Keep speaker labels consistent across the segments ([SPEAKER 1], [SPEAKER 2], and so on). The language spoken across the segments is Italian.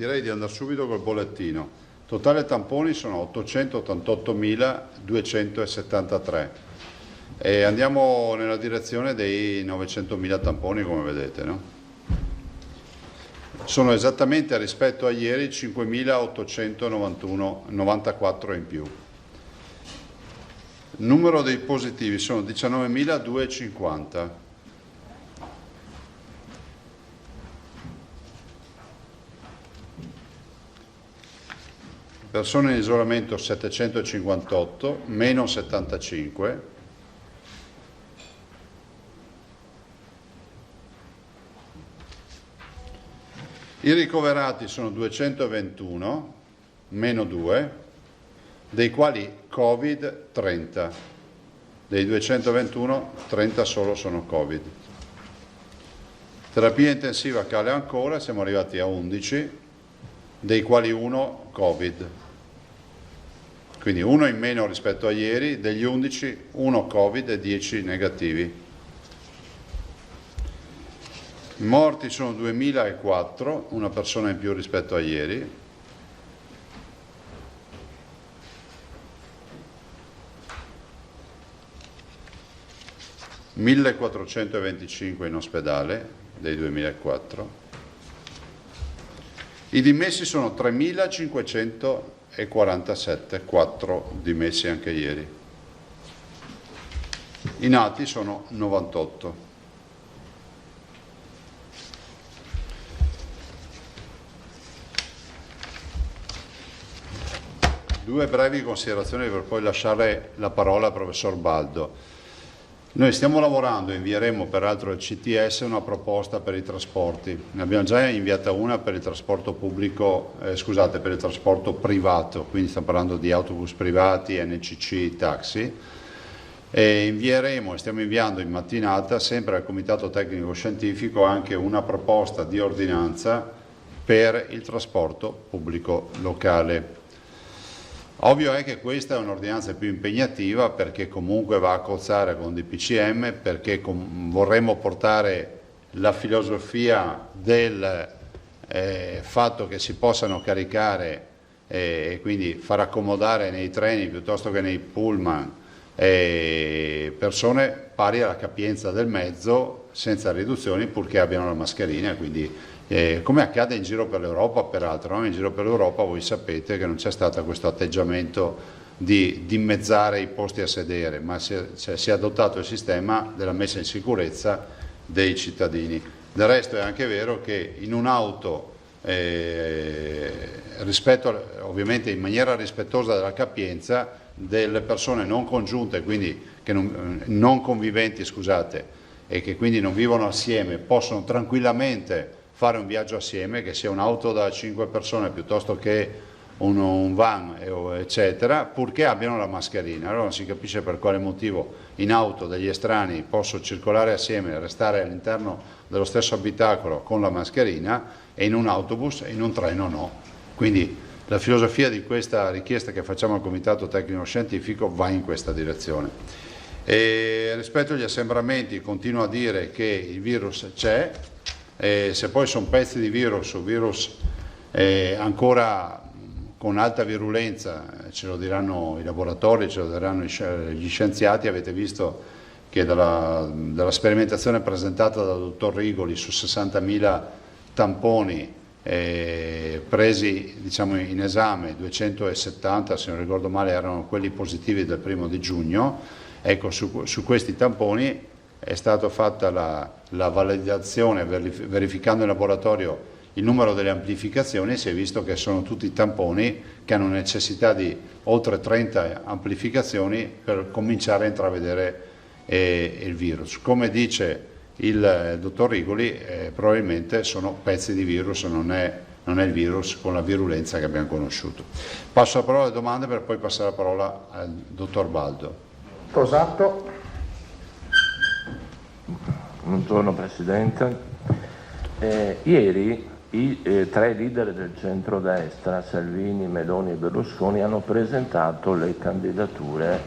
[SPEAKER 1] direi di andare subito col bollettino. Totale tamponi sono 888.273 e andiamo nella direzione dei 900.000 tamponi, come vedete, no? Sono esattamente rispetto a ieri 5.894 in più. Il numero dei positivi sono 19.250. Persone in isolamento 758, meno 75. I ricoverati sono 221, meno 2, dei quali Covid 30. Dei 221, 30 solo sono Covid. Terapia intensiva cala ancora, siamo arrivati a 11, dei quali 1 Covid. Quindi 1 in meno rispetto a ieri, degli 11, 1 Covid e 10 negativi. I morti sono 2004, una persona in più rispetto a ieri. (1425 in ospedale dei 2004). I dimessi sono 3.547, 4 dimessi anche ieri. I nati sono 98. Due brevi considerazioni per poi lasciare la parola al professor Baldo. Noi stiamo lavorando, invieremo peraltro al CTS una proposta per i trasporti. Ne abbiamo già inviata una per il trasporto pubblico, per il trasporto privato, quindi stiamo parlando di autobus privati, NCC, taxi. E invieremo, e stiamo inviando in mattinata, sempre al Comitato Tecnico Scientifico, anche una proposta di ordinanza per il trasporto pubblico locale. Ovvio è che questa è un'ordinanza più impegnativa perché comunque va a cozzare con DPCM, perché vorremmo portare la filosofia del fatto che si possano caricare e quindi far accomodare nei treni piuttosto che nei pullman persone pari alla capienza del mezzo senza riduzioni purché abbiano la mascherina, quindi come accade in giro per l'Europa peraltro, no? In giro per l'Europa voi sapete che non c'è stato questo atteggiamento di dimezzare i posti a sedere, ma si è adottato il sistema della messa in sicurezza dei cittadini. Del resto è anche vero che in un'auto, ovviamente in maniera rispettosa della capienza, delle persone non congiunte, quindi non conviventi, e che quindi non vivono assieme, possono tranquillamente fare un viaggio assieme, che sia un'auto da 5 persone piuttosto che un van, eccetera, purché abbiano la mascherina. Allora non si capisce per quale motivo in auto degli estranei possono circolare assieme e restare all'interno dello stesso abitacolo con la mascherina e in un autobus e in un treno no. Quindi la filosofia di questa richiesta che facciamo al Comitato Tecnico Scientifico va in questa direzione. E rispetto agli assembramenti continuo a dire che il virus c'è, se poi sono pezzi di virus o virus ancora con alta virulenza, ce lo diranno i laboratori, ce lo diranno gli scienziati. Avete visto che dalla sperimentazione presentata dal dottor Rigoli su 60.000 tamponi presi in esame, 270 se non ricordo male erano quelli positivi del 1° di giugno. Ecco, su questi tamponi è stata fatta la validazione verificando in laboratorio il numero delle amplificazioni e si è visto che sono tutti tamponi che hanno necessità di oltre 30 amplificazioni per cominciare a intravedere il virus. Come dice il dottor Rigoli, probabilmente sono pezzi di virus, non è il virus con la virulenza che abbiamo conosciuto. Passo la parola alle domande per poi passare la parola al dottor Baldo.
[SPEAKER 2] Tosato.
[SPEAKER 3] Buongiorno Presidente. Ieri i 3 leader del centrodestra, Salvini, Meloni e Berlusconi, hanno presentato le candidature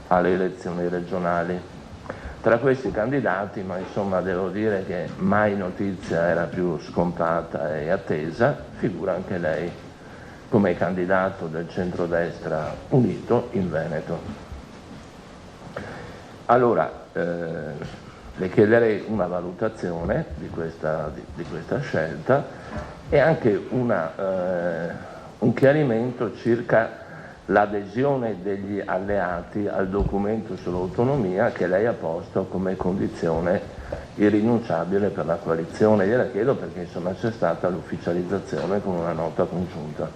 [SPEAKER 3] alle elezioni regionali. Tra questi candidati, ma insomma devo dire che mai notizia era più scontata e attesa, figura anche lei come candidato del centrodestra unito in Veneto. Allora, le chiederei una valutazione di questa scelta e anche un chiarimento circa l'adesione degli alleati al documento sull'autonomia che lei ha posto come condizione irrinunciabile per la coalizione. Gliela chiedo perché insomma c'è stata l'ufficializzazione con una nota congiunta.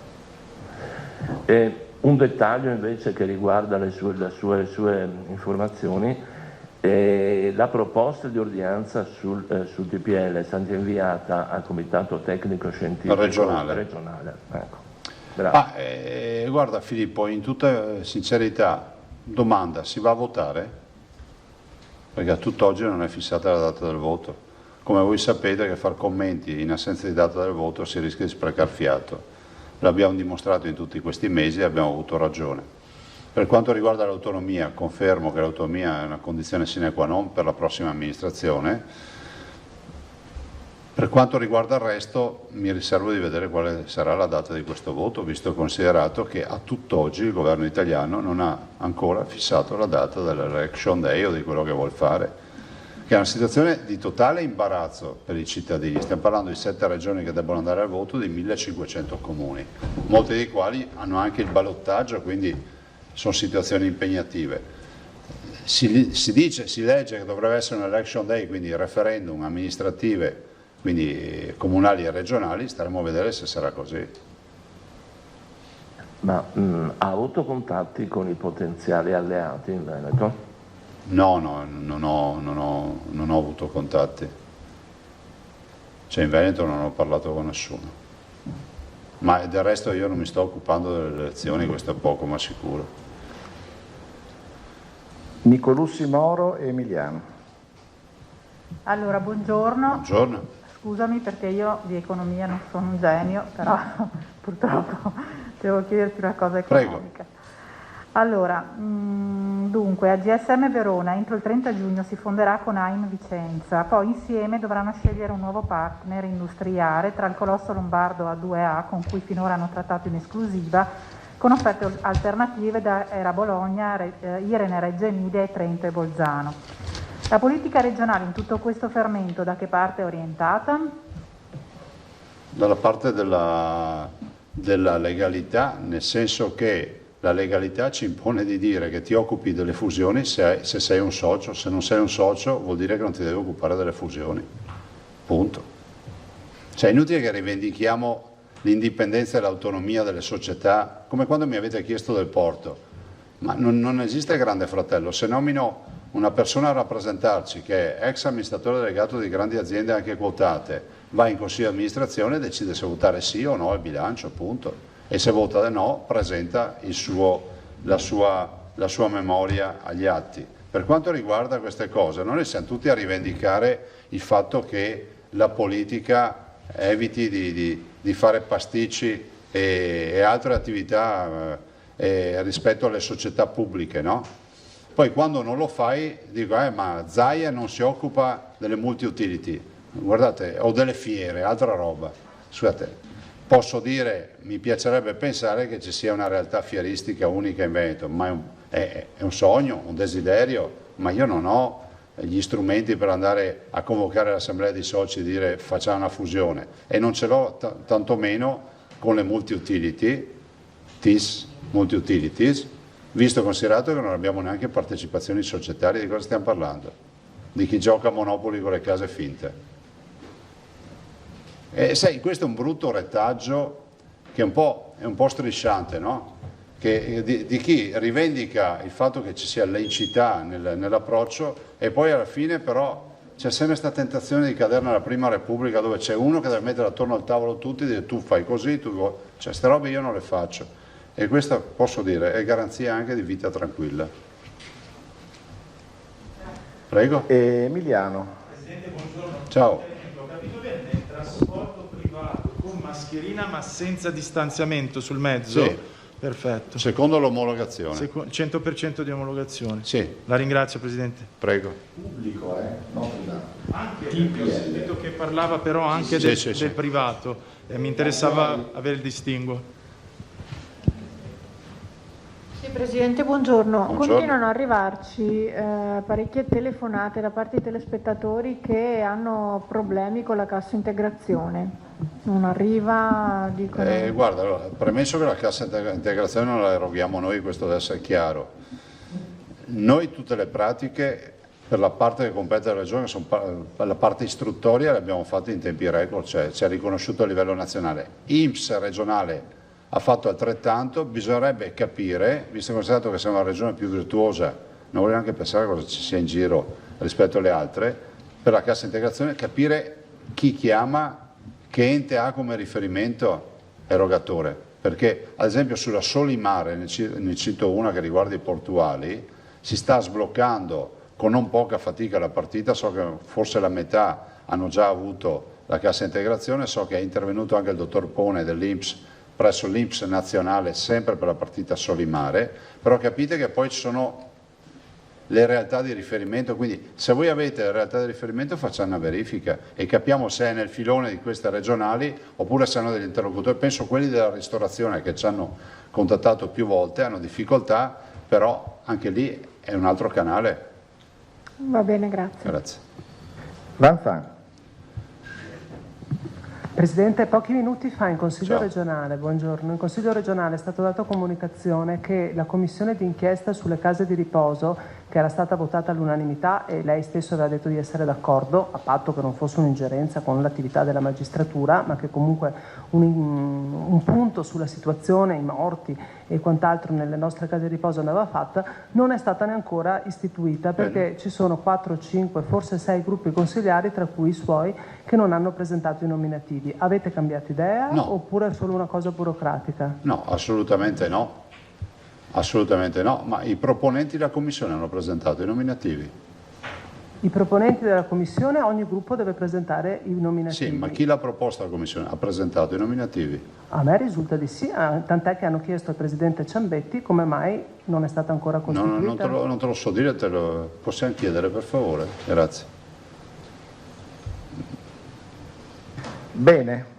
[SPEAKER 3] Un dettaglio invece che riguarda le sue informazioni: la proposta di ordinanza sul TPL è stata inviata al Comitato Tecnico Scientifico regionale. Ecco.
[SPEAKER 1] Guarda Filippo, in tutta sincerità, domanda: si va a votare? Perché a tutt'oggi non è fissata la data del voto. Come voi sapete che far commenti in assenza di data del voto si rischia di sprecare fiato. L'abbiamo dimostrato in tutti questi mesi e abbiamo avuto ragione. Per quanto riguarda l'autonomia, confermo che l'autonomia è una condizione sine qua non per la prossima amministrazione. Per quanto riguarda il resto, mi riservo di vedere quale sarà la data di questo voto, visto e considerato che a tutt'oggi il governo italiano non ha ancora fissato la data dell'election day o di quello che vuol fare, che è una situazione di totale imbarazzo per i cittadini. Stiamo parlando di 7 regioni che debbono andare al voto, di 1500 comuni, molti dei quali hanno anche il ballottaggio, quindi sono situazioni impegnative. Si legge che dovrebbe essere un election day, quindi referendum amministrative, quindi comunali e regionali. Staremo a vedere se sarà così.
[SPEAKER 3] Ma ha avuto contatti con i potenziali alleati in Veneto?
[SPEAKER 1] No, non ho avuto contatti. Cioè in Veneto non ho parlato con nessuno. Ma del resto io non mi sto occupando delle elezioni, questo è poco ma sicuro.
[SPEAKER 2] Nicolussi Moro e Emiliano.
[SPEAKER 4] Allora, buongiorno.
[SPEAKER 1] Buongiorno.
[SPEAKER 4] Scusami perché io di economia non sono un genio, però purtroppo devo chiederti una cosa economica.
[SPEAKER 1] Prego.
[SPEAKER 4] Allora, dunque, a GSM Verona entro il 30 giugno si fonderà con AIM Vicenza, poi insieme dovranno scegliere un nuovo partner industriale tra il colosso lombardo A2A, con cui finora hanno trattato in esclusiva, con offerte alternative da Era Bologna, Irene Reggio Emilia e Trento e Bolzano. La politica regionale in tutto questo fermento da che parte è orientata?
[SPEAKER 1] Dalla parte della legalità, nel senso che la legalità ci impone di dire che ti occupi delle fusioni se sei un socio. Se non sei un socio vuol dire che non ti devi occupare delle fusioni. Punto. Cioè è inutile che rivendichiamo l'indipendenza e l'autonomia delle società, come quando mi avete chiesto del porto. Ma non esiste grande fratello. Se nomino una persona a rappresentarci che è ex amministratore delegato di grandi aziende anche quotate, va in consiglio di amministrazione e decide se votare sì o no al bilancio, appunto. E se vota no, presenta la sua memoria agli atti. Per quanto riguarda queste cose, noi siamo tutti a rivendicare il fatto che la politica eviti di fare pasticci e altre attività rispetto alle società pubbliche, no? Poi quando non lo fai dico ma Zaia non si occupa delle multi-utility, guardate, o delle fiere, altra roba. Scusate, posso dire, mi piacerebbe pensare che ci sia una realtà fieristica unica in Veneto, ma è un sogno, un desiderio, ma io non ho gli strumenti per andare a convocare l'assemblea di soci e dire facciamo una fusione, e non ce l'ho tantomeno con le multi-utilities, visto e considerato che non abbiamo neanche partecipazioni societarie. Di cosa stiamo parlando? Di chi gioca a Monopoli con le case finte. E sai, questo è un brutto retaggio che è un po' strisciante, no? Di chi rivendica il fatto che ci sia laicità nell'approccio e poi alla fine però c'è sempre questa tentazione di cadere nella Prima Repubblica, dove c'è uno che deve mettere attorno al tavolo tutti e dire tu fai così, cioè queste robe io non le faccio. E questa, posso dire, è garanzia anche di vita tranquilla. Prego.
[SPEAKER 2] Emiliano.
[SPEAKER 5] Presidente, buongiorno.
[SPEAKER 1] Ciao.
[SPEAKER 5] Ho capito bene, nel trasporto privato con mascherina ma senza distanziamento sul mezzo,
[SPEAKER 1] Sì.
[SPEAKER 5] Perfetto.
[SPEAKER 1] Secondo l'omologazione.
[SPEAKER 5] 100% di omologazione.
[SPEAKER 1] Sì,
[SPEAKER 5] La ringrazio, Presidente.
[SPEAKER 1] prego.
[SPEAKER 2] Pubblico, non privato.
[SPEAKER 5] Anche, ho sentito che parlava però anche
[SPEAKER 1] Sì,
[SPEAKER 5] del privato e mi interessava avere il distinguo.
[SPEAKER 6] Sì, Presidente, buongiorno.
[SPEAKER 1] Buongiorno.
[SPEAKER 6] Continuano ad arrivarci parecchie telefonate da parte di telespettatori che hanno problemi con la cassa integrazione. Non arriva, dicono...
[SPEAKER 1] Guarda, allora, premesso che la cassa integrazione non la eroghiamo noi, questo deve essere chiaro. Noi tutte le pratiche, per la parte che compete alla Regione, la parte istruttoria, le abbiamo fatte in tempi record, cioè ci è riconosciuto a livello nazionale. INPS regionale ha fatto altrettanto, bisognerebbe capire, visto che siamo la regione più virtuosa, non voglio neanche pensare a cosa ci sia in giro rispetto alle altre, per la cassa integrazione, capire chi chiama, che ente ha come riferimento erogatore, perché ad esempio sulla Solimare, ne cito una che riguarda i portuali, si sta sbloccando con non poca fatica la partita, so che forse la metà hanno già avuto la cassa integrazione, so che è intervenuto anche il dottor Pone dell'INPS presso l'INPS nazionale sempre per la partita Solimare, però capite che poi ci sono le realtà di riferimento, quindi se voi avete le realtà di riferimento facciamo una verifica e capiamo se è nel filone di queste regionali oppure se hanno degli interlocutori. Penso quelli della ristorazione che ci hanno contattato più volte, hanno difficoltà, però anche lì è un altro canale.
[SPEAKER 6] Va bene, grazie.
[SPEAKER 1] Grazie.
[SPEAKER 2] Vanfan.
[SPEAKER 7] Presidente, pochi minuti fa in Consiglio
[SPEAKER 1] Ciao.
[SPEAKER 7] regionale, buongiorno, in Consiglio regionale è stato dato comunicazione che la commissione d'inchiesta sulle case di riposo, che era stata votata all'unanimità e lei stesso aveva detto di essere d'accordo, a patto che non fosse un'ingerenza con l'attività della magistratura, ma che comunque un punto sulla situazione, i morti e quant'altro nelle nostre case di riposo andava fatta, non è stata neanche ancora istituita perché ci sono 4, 5, forse 6 gruppi consigliari, tra cui i suoi, che non hanno presentato i nominativi. Avete cambiato idea
[SPEAKER 1] No.
[SPEAKER 7] oppure è solo una cosa burocratica?
[SPEAKER 1] No, assolutamente no. Assolutamente no, ma i proponenti della Commissione hanno presentato i nominativi.
[SPEAKER 7] I proponenti della Commissione, ogni gruppo deve presentare i nominativi.
[SPEAKER 1] Sì, ma chi l'ha proposta alla Commissione? Ha presentato i nominativi.
[SPEAKER 7] A me risulta di sì, tant'è che hanno chiesto al Presidente Ciambetti come mai non è stata ancora
[SPEAKER 1] No,
[SPEAKER 7] costituita.
[SPEAKER 1] non te lo so dire, possiamo chiedere per favore. Grazie.
[SPEAKER 2] Bene.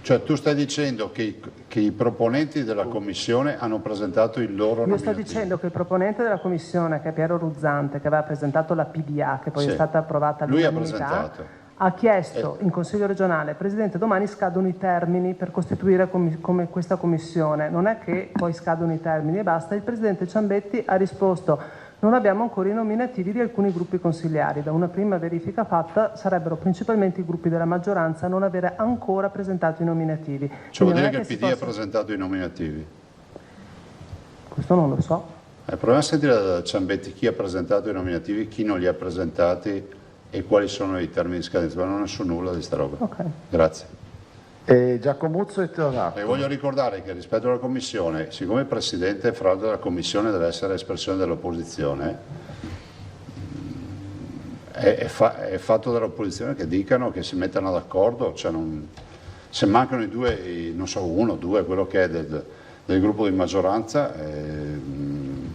[SPEAKER 1] Cioè tu stai dicendo che i proponenti della Commissione hanno presentato il loro
[SPEAKER 7] Io sto
[SPEAKER 1] nominativo.
[SPEAKER 7] dicendo che il proponente della Commissione, che è Piero Ruzzante, che aveva presentato la PDA, che poi
[SPEAKER 1] Sì.
[SPEAKER 7] è stata approvata
[SPEAKER 1] Lui ha
[SPEAKER 7] all'unanimità,
[SPEAKER 1] presentato.
[SPEAKER 7] ha chiesto in Consiglio regionale, Presidente, domani scadono i termini per costituire come questa Commissione. Non è che poi scadono i termini e basta. Il Presidente Ciambetti ha risposto: non abbiamo ancora i nominativi di alcuni gruppi consigliari. Da una prima verifica fatta sarebbero principalmente i gruppi della maggioranza a non avere ancora presentato i nominativi.
[SPEAKER 1] Cioè vuol
[SPEAKER 7] Quindi
[SPEAKER 1] dire
[SPEAKER 7] non
[SPEAKER 1] che
[SPEAKER 7] è
[SPEAKER 1] il
[SPEAKER 7] si
[SPEAKER 1] PD ha
[SPEAKER 7] possa-
[SPEAKER 1] presentato i nominativi.
[SPEAKER 7] Questo non lo so.
[SPEAKER 1] Proviamo a sentire da Ciambetti chi ha presentato i nominativi, chi non li ha presentati e quali sono i termini di scadenza, ma non ne so nulla di sta roba.
[SPEAKER 7] Ok.
[SPEAKER 1] Grazie.
[SPEAKER 2] Giacomuzzo e Teodato.
[SPEAKER 1] E voglio ricordare che rispetto alla Commissione, siccome il Presidente fra l'altro della Commissione deve essere espressione dell'opposizione, è fatto dall'opposizione che dicano, che si mettano d'accordo, cioè se mancano i due, non so, uno, due, quello che è del gruppo di maggioranza,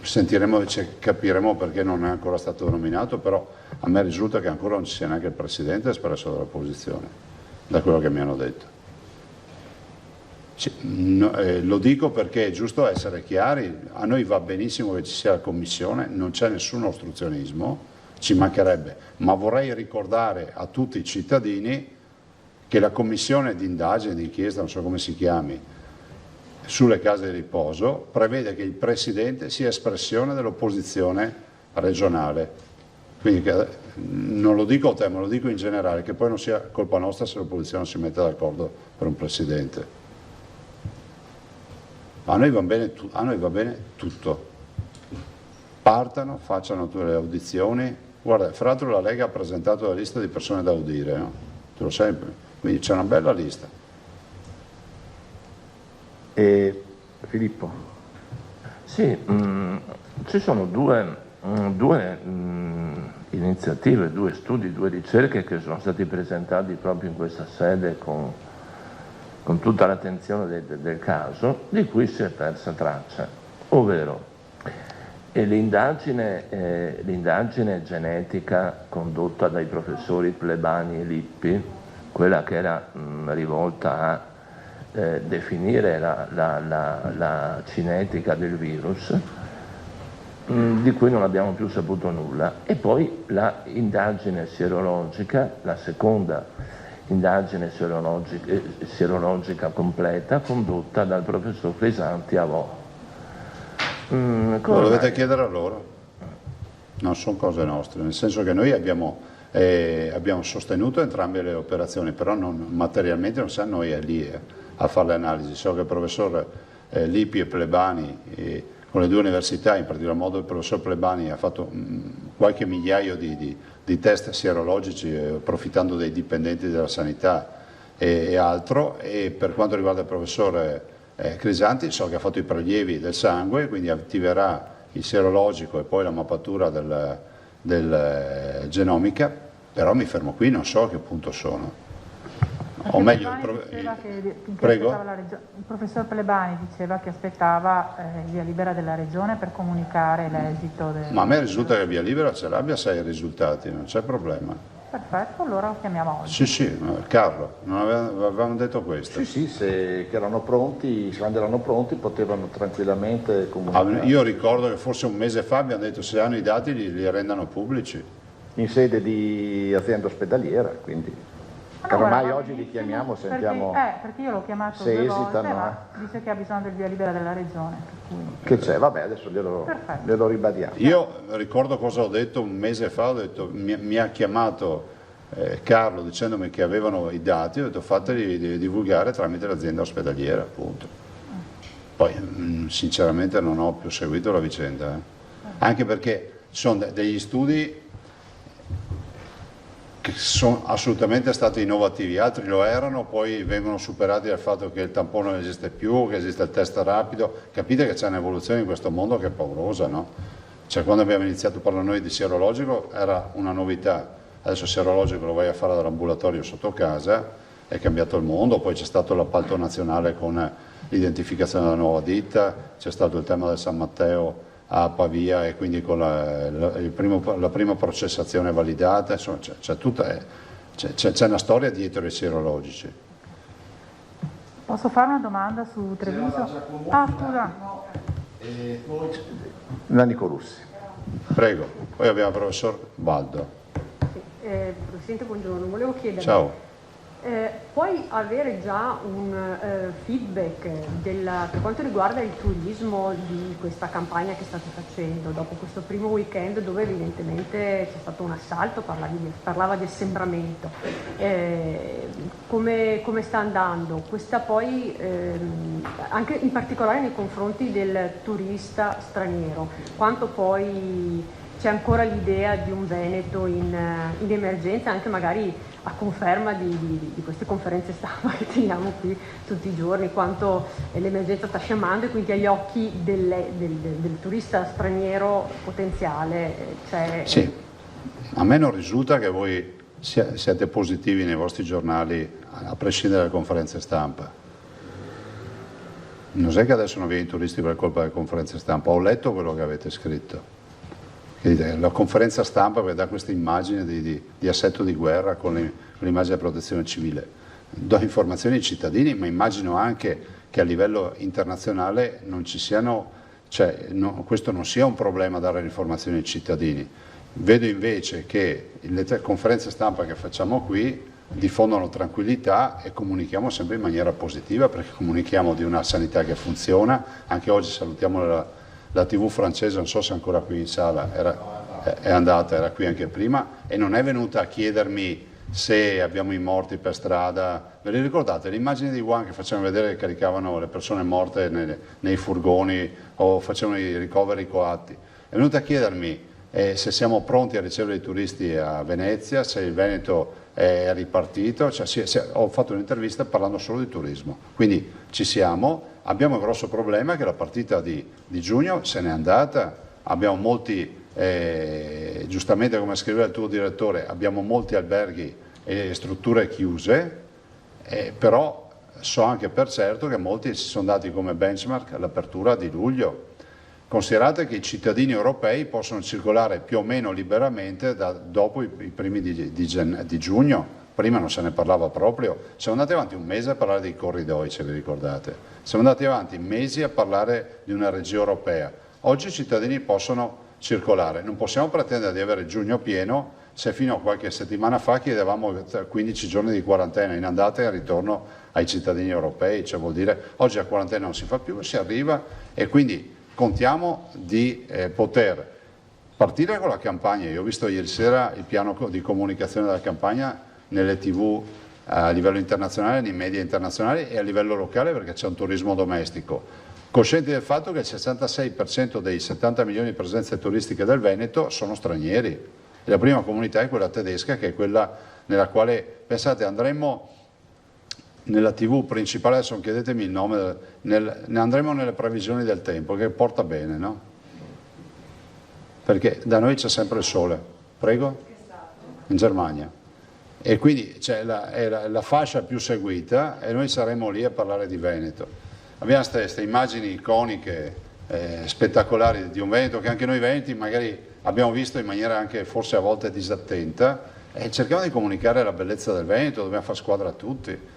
[SPEAKER 1] sentiremo, capiremo perché non è ancora stato nominato, però a me risulta che ancora non ci sia neanche il Presidente espresso dall'opposizione, da quello che mi hanno detto. Lo dico perché è giusto essere chiari, a noi va benissimo che ci sia la Commissione, non c'è nessun ostruzionismo, ci mancherebbe, ma vorrei ricordare a tutti i cittadini che la Commissione di indagine, di inchiesta, non so come si chiami, sulle case di riposo, prevede che il Presidente sia espressione dell'opposizione regionale. Quindi non lo dico a te, ma lo dico in generale, che poi non sia colpa nostra se l'opposizione si mette d'accordo per un Presidente. A noi va bene tutto. Partano, facciano tutte le audizioni. Guarda, fra l'altro la Lega ha presentato la lista di persone da audire, no? Tu lo sai, quindi c'è una bella lista.
[SPEAKER 2] Filippo.
[SPEAKER 3] Sì, ci sono due iniziative, 2 studi, 2 ricerche che sono stati presentati proprio in questa sede con con tutta l'attenzione del caso, di cui si è persa traccia, ovvero l'indagine genetica condotta dai professori Plebani e Lippi, quella che era rivolta a definire la cinetica del virus, di cui non abbiamo più saputo nulla, e poi la indagine sierologica, la seconda indagine sierologica completa condotta dal professor Crisanti a Vo.
[SPEAKER 1] Lo dovete chiedere a loro, non sono cose nostre, nel senso che noi abbiamo sostenuto entrambe le operazioni, però materialmente non siamo noi lì a fare le analisi. So che il professor Lippi e Plebani con le due università, in particolar modo il professor Plebani, ha fatto qualche migliaio di test sierologici approfittando dei dipendenti della sanità e altro, e per quanto riguarda il professor Crisanti so che ha fatto i prelievi del sangue, quindi attiverà il sierologico e poi la mappatura del genomica, però mi fermo qui, non so a che punto sono. O meglio, prego?
[SPEAKER 4] Il professor Plebani diceva che aspettava il via libera della regione per comunicare l'esito del...
[SPEAKER 1] Ma a me risulta che via libera ce l'abbia, sai i risultati, non c'è problema.
[SPEAKER 4] Perfetto, allora lo chiamiamo oggi.
[SPEAKER 1] Sì, Carlo, non avevamo detto questo?
[SPEAKER 2] Sì, se erano pronti, quando erano pronti potevano tranquillamente comunicare.
[SPEAKER 1] Io ricordo che forse un mese fa abbiamo detto se hanno i dati li rendano pubblici.
[SPEAKER 2] In sede di azienda ospedaliera, quindi... Ormai oggi li chiamiamo, sentiamo
[SPEAKER 4] perché io l'ho chiamato
[SPEAKER 2] se
[SPEAKER 4] 2 volte,
[SPEAKER 2] esitano.
[SPEAKER 4] ma dice che ha bisogno del via libera della regione. Per cui...
[SPEAKER 2] Che c'è? Vabbè, adesso glielo ribadiamo.
[SPEAKER 1] Io ricordo cosa ho detto un mese fa, ho detto, mi ha chiamato Carlo dicendomi che avevano i dati, ho detto fateli divulgare tramite l'azienda ospedaliera, appunto. Poi sinceramente non ho più seguito la vicenda, anche perché sono degli studi che sono assolutamente stati innovativi, altri lo erano, poi vengono superati dal fatto che il tampone non esiste più, che esiste il test rapido. Capite che c'è un'evoluzione in questo mondo che è paurosa, no? Cioè, quando abbiamo iniziato a parlare noi di sierologico era una novità, adesso il sierologico lo vai a fare dall'ambulatorio sotto casa, è cambiato il mondo, poi c'è stato l'appalto nazionale con l'identificazione della nuova ditta, c'è stato il tema del San Matteo a Pavia e quindi con la prima processazione validata, insomma c'è una storia dietro i sierologici.
[SPEAKER 4] Posso fare una domanda su Treviso? Scusa.
[SPEAKER 2] Nanico Russi.
[SPEAKER 1] Prego, poi abbiamo il professor Baldo.
[SPEAKER 8] Presidente, buongiorno, volevo chiedere,
[SPEAKER 1] Ciao.
[SPEAKER 8] puoi avere già un feedback per quanto riguarda il turismo di questa campagna che state facendo dopo questo primo weekend dove evidentemente c'è stato un assalto, parlava di assembramento, come sta andando? Questa poi anche in particolare nei confronti del turista straniero, quanto poi c'è ancora l'idea di un Veneto in emergenza, anche magari a conferma di queste conferenze stampa che teniamo qui tutti i giorni, quanto l'emergenza sta scemando e quindi agli occhi del turista straniero potenziale c'è...
[SPEAKER 1] Sì, a me non risulta che voi siete positivi nei vostri giornali a prescindere dalle conferenze stampa. Non è che adesso non viene i turisti per colpa delle conferenze stampa, ho letto quello che avete scritto. La conferenza stampa che dà questa immagine di assetto di guerra con l'immagine della protezione civile. Do informazioni ai cittadini, ma immagino anche che a livello internazionale non ci siano, questo non sia un problema dare le informazioni ai cittadini. Vedo invece che le conferenze stampa che facciamo qui diffondono tranquillità e comunichiamo sempre in maniera positiva, perché comunichiamo di una sanità che funziona. Anche oggi salutiamo la TV francese, non so se è ancora qui in sala, è andata, era qui anche prima e non è venuta a chiedermi se abbiamo i morti per strada. Ve li ricordate? Le immagini di Wuhan che facevano vedere che caricavano le persone morte nei furgoni o facevano i ricoveri coatti. È venuta a chiedermi se siamo pronti a ricevere i turisti a Venezia, se il Veneto è ripartito, ho fatto un'intervista parlando solo di turismo, quindi ci siamo. Abbiamo un grosso problema che la partita di giugno se n'è andata, abbiamo molti, giustamente come scriveva il tuo direttore, abbiamo molti alberghi e strutture chiuse, però so anche per certo che molti si sono dati come benchmark l'apertura di luglio. Considerate che i cittadini europei possono circolare più o meno liberamente dopo i primi di giugno. Prima non se ne parlava proprio, siamo andati avanti un mese a parlare dei corridoi, se vi ricordate, siamo andati avanti mesi a parlare di una regia europea. Oggi i cittadini possono circolare, non possiamo pretendere di avere giugno pieno se fino a qualche settimana fa chiedevamo 15 giorni di quarantena in andata e in ritorno ai cittadini europei, cioè vuol dire oggi la quarantena non si fa più, si arriva e quindi contiamo di poter partire con la campagna. Io ho visto ieri sera il piano di comunicazione della campagna nelle TV a livello internazionale, nei media internazionali e a livello locale perché c'è un turismo domestico. Coscienti del fatto che il 66% dei 70 milioni di presenze turistiche del Veneto sono stranieri. E la prima comunità è quella tedesca, che è quella nella quale, pensate, andremo nella TV principale, adesso non chiedetemi il nome, ne andremo nelle previsioni del tempo, che porta bene, no? Perché da noi c'è sempre il sole. Prego? In Germania. E quindi c'è la fascia più seguita e noi saremo lì a parlare di Veneto. Abbiamo queste immagini iconiche, spettacolari di un Veneto che anche noi veneti magari abbiamo visto in maniera anche forse a volte disattenta e cerchiamo di comunicare la bellezza del Veneto, dobbiamo fare squadra tutti.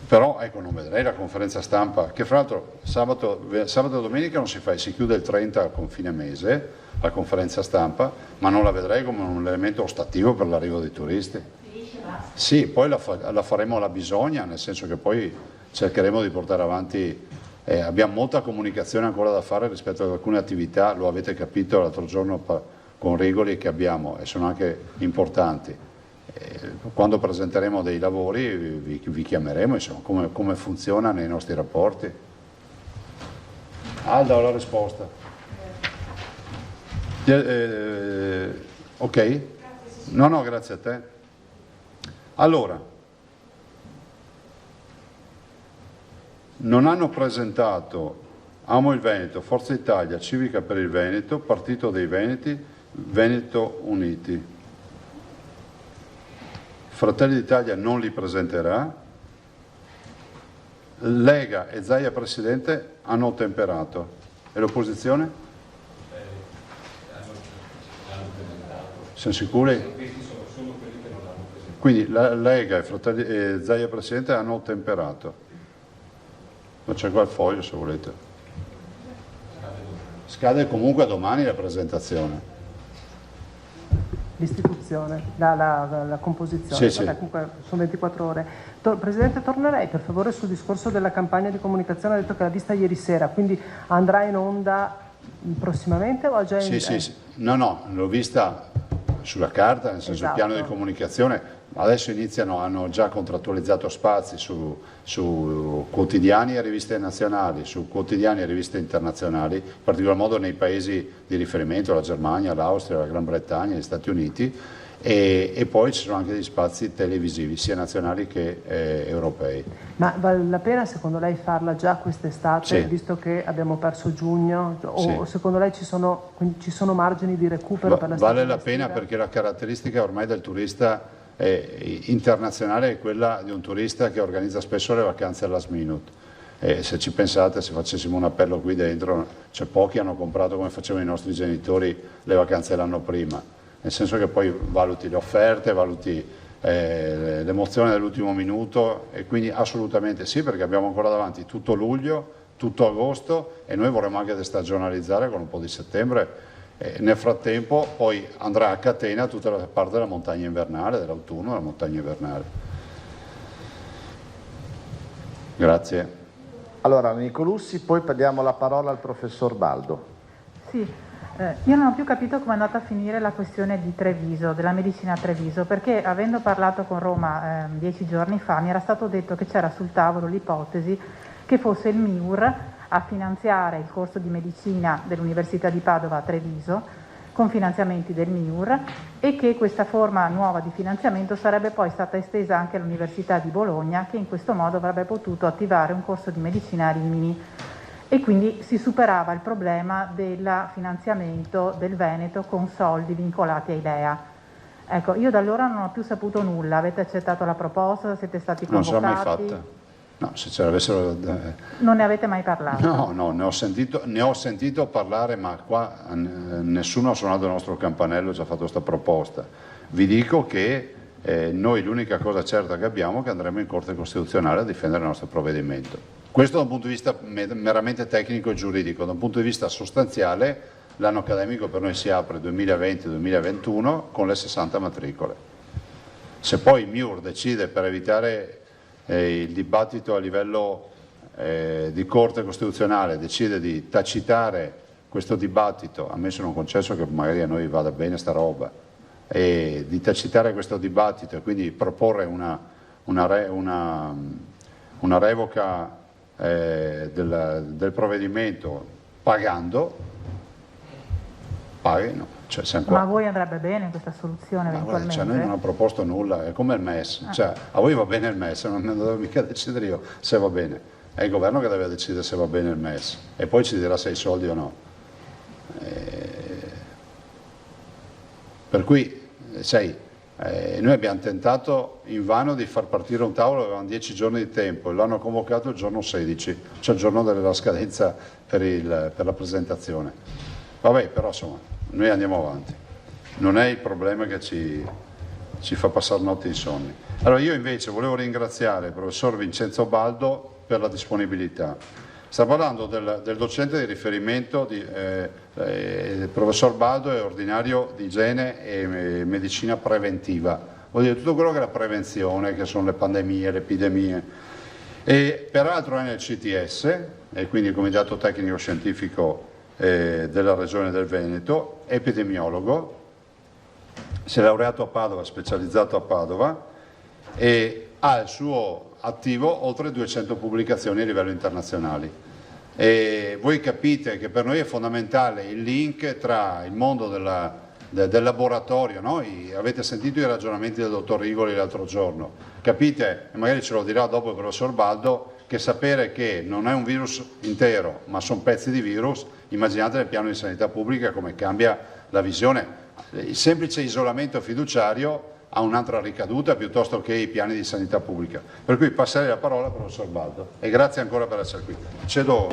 [SPEAKER 1] Però ecco, non vedrei la conferenza stampa, che fra l'altro sabato e domenica non si fa, si chiude il 30 con fine mese la conferenza stampa, ma non la vedrei come un elemento ostativo per l'arrivo dei turisti. Sì, poi la faremo alla bisogna, nel senso che poi cercheremo di portare avanti, abbiamo molta comunicazione ancora da fare rispetto ad alcune attività, lo avete capito l'altro giorno con Rigoli, che abbiamo e sono anche importanti. Quando presenteremo dei lavori vi chiameremo, insomma, come funziona nei nostri rapporti. Alda, ho la risposta. Ok? No, grazie a te. Allora, non hanno presentato Amo il Veneto, Forza Italia, Civica per il Veneto, Partito dei Veneti, Veneto Uniti. Fratelli d'Italia non li presenterà. Lega e Zaia Presidente hanno ottemperato. E l'opposizione? Siamo sicuri? Quindi la Lega e Zaia Presidente hanno ottemperato. Ma c'è qua il foglio se volete. Scade comunque domani la presentazione.
[SPEAKER 7] L'istituzione, la composizione.
[SPEAKER 1] Sì,
[SPEAKER 7] Vabbè, comunque sono 24 ore. Presidente, tornerei per favore sul discorso della campagna di comunicazione. Ha detto che l'ha vista ieri sera, quindi andrà in onda prossimamente o già in...
[SPEAKER 1] Sì. No, l'ho vista sulla carta, nel senso il piano di comunicazione. Adesso hanno già contrattualizzato spazi su quotidiani e riviste nazionali, su quotidiani e riviste internazionali, in particolar modo nei paesi di riferimento, la Germania, l'Austria, la Gran Bretagna, gli Stati Uniti, e poi ci sono anche degli spazi televisivi, sia nazionali che europei.
[SPEAKER 7] Ma vale la pena secondo lei farla già quest'estate,
[SPEAKER 1] sì,
[SPEAKER 7] visto che abbiamo perso giugno? O secondo lei ci sono margini di recupero per la stagione
[SPEAKER 1] Vale la pena perché la caratteristica ormai del turista internazionale è quella di un turista che organizza spesso le vacanze last minute. Se ci pensate, se facessimo un appello qui dentro, cioè pochi hanno comprato come facevano i nostri genitori le vacanze l'anno prima, nel senso che poi valuti le offerte, valuti l'emozione dell'ultimo minuto, e quindi assolutamente sì, perché abbiamo ancora davanti tutto luglio, tutto agosto e noi vorremmo anche destagionalizzare con un po' di settembre. Nel frattempo poi andrà a catena tutta la parte della montagna invernale, dell'autunno, della montagna invernale. Grazie.
[SPEAKER 2] Allora, Nico Lussi, poi diamo la parola al professor Baldo.
[SPEAKER 4] Sì, io non ho più capito come è andata a finire la questione di Treviso, della medicina a Treviso, perché avendo parlato con Roma 10 giorni fa mi era stato detto che c'era sul tavolo l'ipotesi che fosse il MIUR a finanziare il corso di medicina dell'Università di Padova a Treviso con finanziamenti del MIUR, e che questa forma nuova di finanziamento sarebbe poi stata estesa anche all'Università di Bologna, che in questo modo avrebbe potuto attivare un corso di medicina a Rimini, e quindi si superava il problema del finanziamento del Veneto con soldi vincolati ai LEA. Ecco, io da allora non ho più saputo nulla. Avete accettato la proposta? Siete stati convocati?
[SPEAKER 1] Non so mai fatta. No, se ce l'avessero...
[SPEAKER 4] Non ne avete mai parlato?
[SPEAKER 1] No, ne ho sentito parlare, ma qua nessuno ha suonato il nostro campanello e ci ha fatto questa proposta. Vi dico che noi l'unica cosa certa che abbiamo è che andremo in Corte Costituzionale a difendere il nostro provvedimento. Questo da un punto di vista meramente tecnico e giuridico. Da un punto di vista sostanziale, l'anno accademico per noi si apre 2020-2021 con le 60 matricole. Se poi il MIUR decide, per evitare il dibattito a livello di Corte Costituzionale, decide di tacitare questo dibattito, a me sono concesso che magari a noi vada bene sta roba, e di tacitare questo dibattito e quindi proporre una revoca del provvedimento paghino, cioè siamo qua.
[SPEAKER 4] Ma a voi andrebbe bene questa soluzione eventualmente?
[SPEAKER 1] Noi non abbiamo proposto nulla, è come il MES, cioè, a voi va bene il MES, non devo mica decidere io se va bene, è il governo che deve decidere se va bene il MES e poi ci dirà se hai soldi o no. Per cui, noi abbiamo tentato invano di far partire un tavolo, avevamo 10 giorni di tempo e l'hanno convocato il giorno 16, cioè il giorno della scadenza per la presentazione. Vabbè, però insomma, noi andiamo avanti, non è il problema che ci fa passare notti insonni. Allora io invece volevo ringraziare il professor Vincenzo Baldo per la disponibilità. Sta parlando del docente di riferimento, il professor Baldo è ordinario di igiene e medicina preventiva, vuol dire tutto quello che è la prevenzione, che sono le pandemie, le epidemie. E peraltro è nel CTS, e quindi il Comitato Tecnico Scientifico della Regione del Veneto, epidemiologo, si è laureato a Padova, specializzato a Padova e ha al suo attivo oltre 200 pubblicazioni a livello internazionale. E voi capite che per noi è fondamentale il link tra il mondo del laboratorio, no? Avete sentito i ragionamenti del dottor Rigoli l'altro giorno, capite, e magari ce lo dirà dopo il professor Baldo, che sapere che non è un virus intero ma sono pezzi di virus, immaginate nel piano di sanità pubblica come cambia la visione. Il semplice isolamento fiduciario ha un'altra ricaduta piuttosto che i piani di sanità pubblica. Per cui passerei la parola al professor Baldo e grazie ancora per essere qui. Cedo.